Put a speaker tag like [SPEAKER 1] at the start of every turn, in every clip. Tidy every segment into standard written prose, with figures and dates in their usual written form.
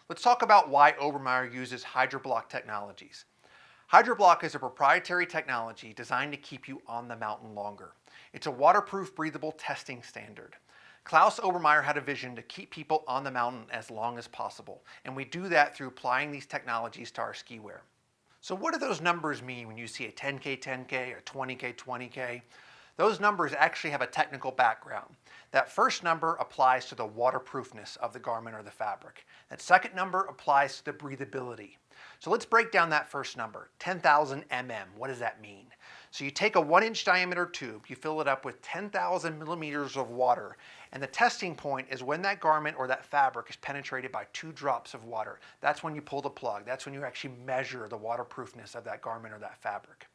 [SPEAKER 1] Let's talk about why Obermeyer uses HydroBlock technologies. HydroBlock is a proprietary technology designed to keep you on the mountain longer. It's a waterproof, breathable testing standard. Klaus Obermeyer had a vision to keep people on the mountain as long as possible, and we do that through applying these technologies to our ski wear. So what do those numbers mean when you see a 10K 10K or 20K 20K? Those numbers actually have a technical background. That first number applies to the waterproofness of the garment or the fabric. That second number applies to the breathability. So let's break down that first number, 10,000 mm. What does that mean? So you take a 1-inch diameter tube, you fill it up with 10,000 millimeters of water, and the testing point is when that garment or that fabric is penetrated by 2 drops of water. That's when you pull the plug. That's when you actually measure the waterproofness of that garment or that fabric.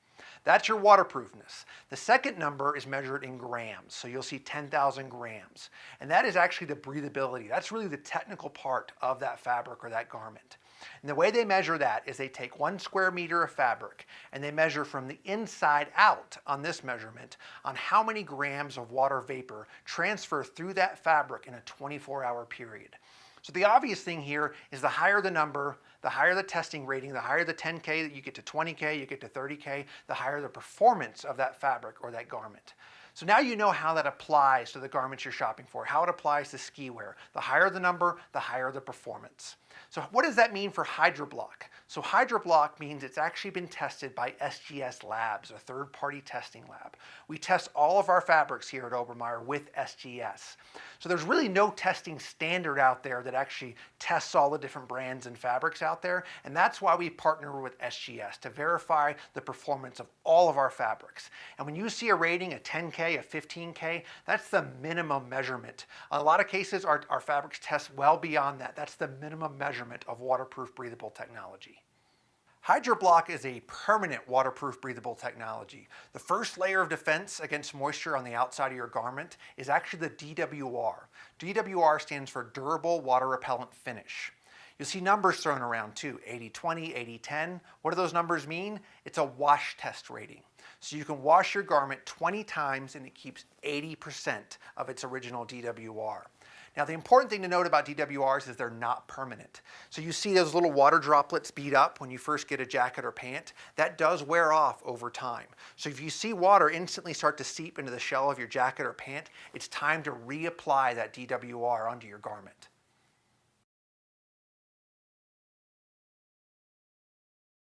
[SPEAKER 1] That's your waterproofness. The second number is measured in grams, so you'll see 10,000 grams. And that is actually the breathability. That's really the technical part of that fabric or that garment. And the way they measure that is they take 1 square meter of fabric and they measure from the inside out on this measurement on how many grams of water vapor transfer through that fabric in a 24-hour period. So the obvious thing here is the higher the number, the higher the testing rating, the higher the 10K that you get to 20K, you get to 30K, the higher the performance of that fabric or that garment. So now you know how that applies to the garments you're shopping for, how it applies to ski wear. The higher the number, the higher the performance. So what does that mean for HydroBlock? So HydroBlock means it's actually been tested by SGS Labs, a third-party testing lab. We test all of our fabrics here at Obermeyer with SGS. So there's really no testing standard out there that actually tests all the different brands and fabrics out there, and that's why we partner with SGS to verify the performance of all of our fabrics. And when you see a rating, a 10K, a 15K, that's the minimum measurement. In a lot of cases, our fabrics test well beyond that. That's the minimum measurement of waterproof breathable technology. HydroBlock is a permanent waterproof breathable technology. The first layer of defense against moisture on the outside of your garment is actually the DWR. DWR stands for durable water repellent finish. You'll see numbers thrown around too, 80-20, 80-10. What do those numbers mean? It's a wash test rating. So you can wash your garment 20 times and it keeps 80% of its original DWR. Now the important thing to note about DWRs is they're not permanent. So you see those little water droplets bead up when you first get a jacket or pant. That does wear off over time. So if you see water instantly start to seep into the shell of your jacket or pant, it's time to reapply that DWR onto your garment.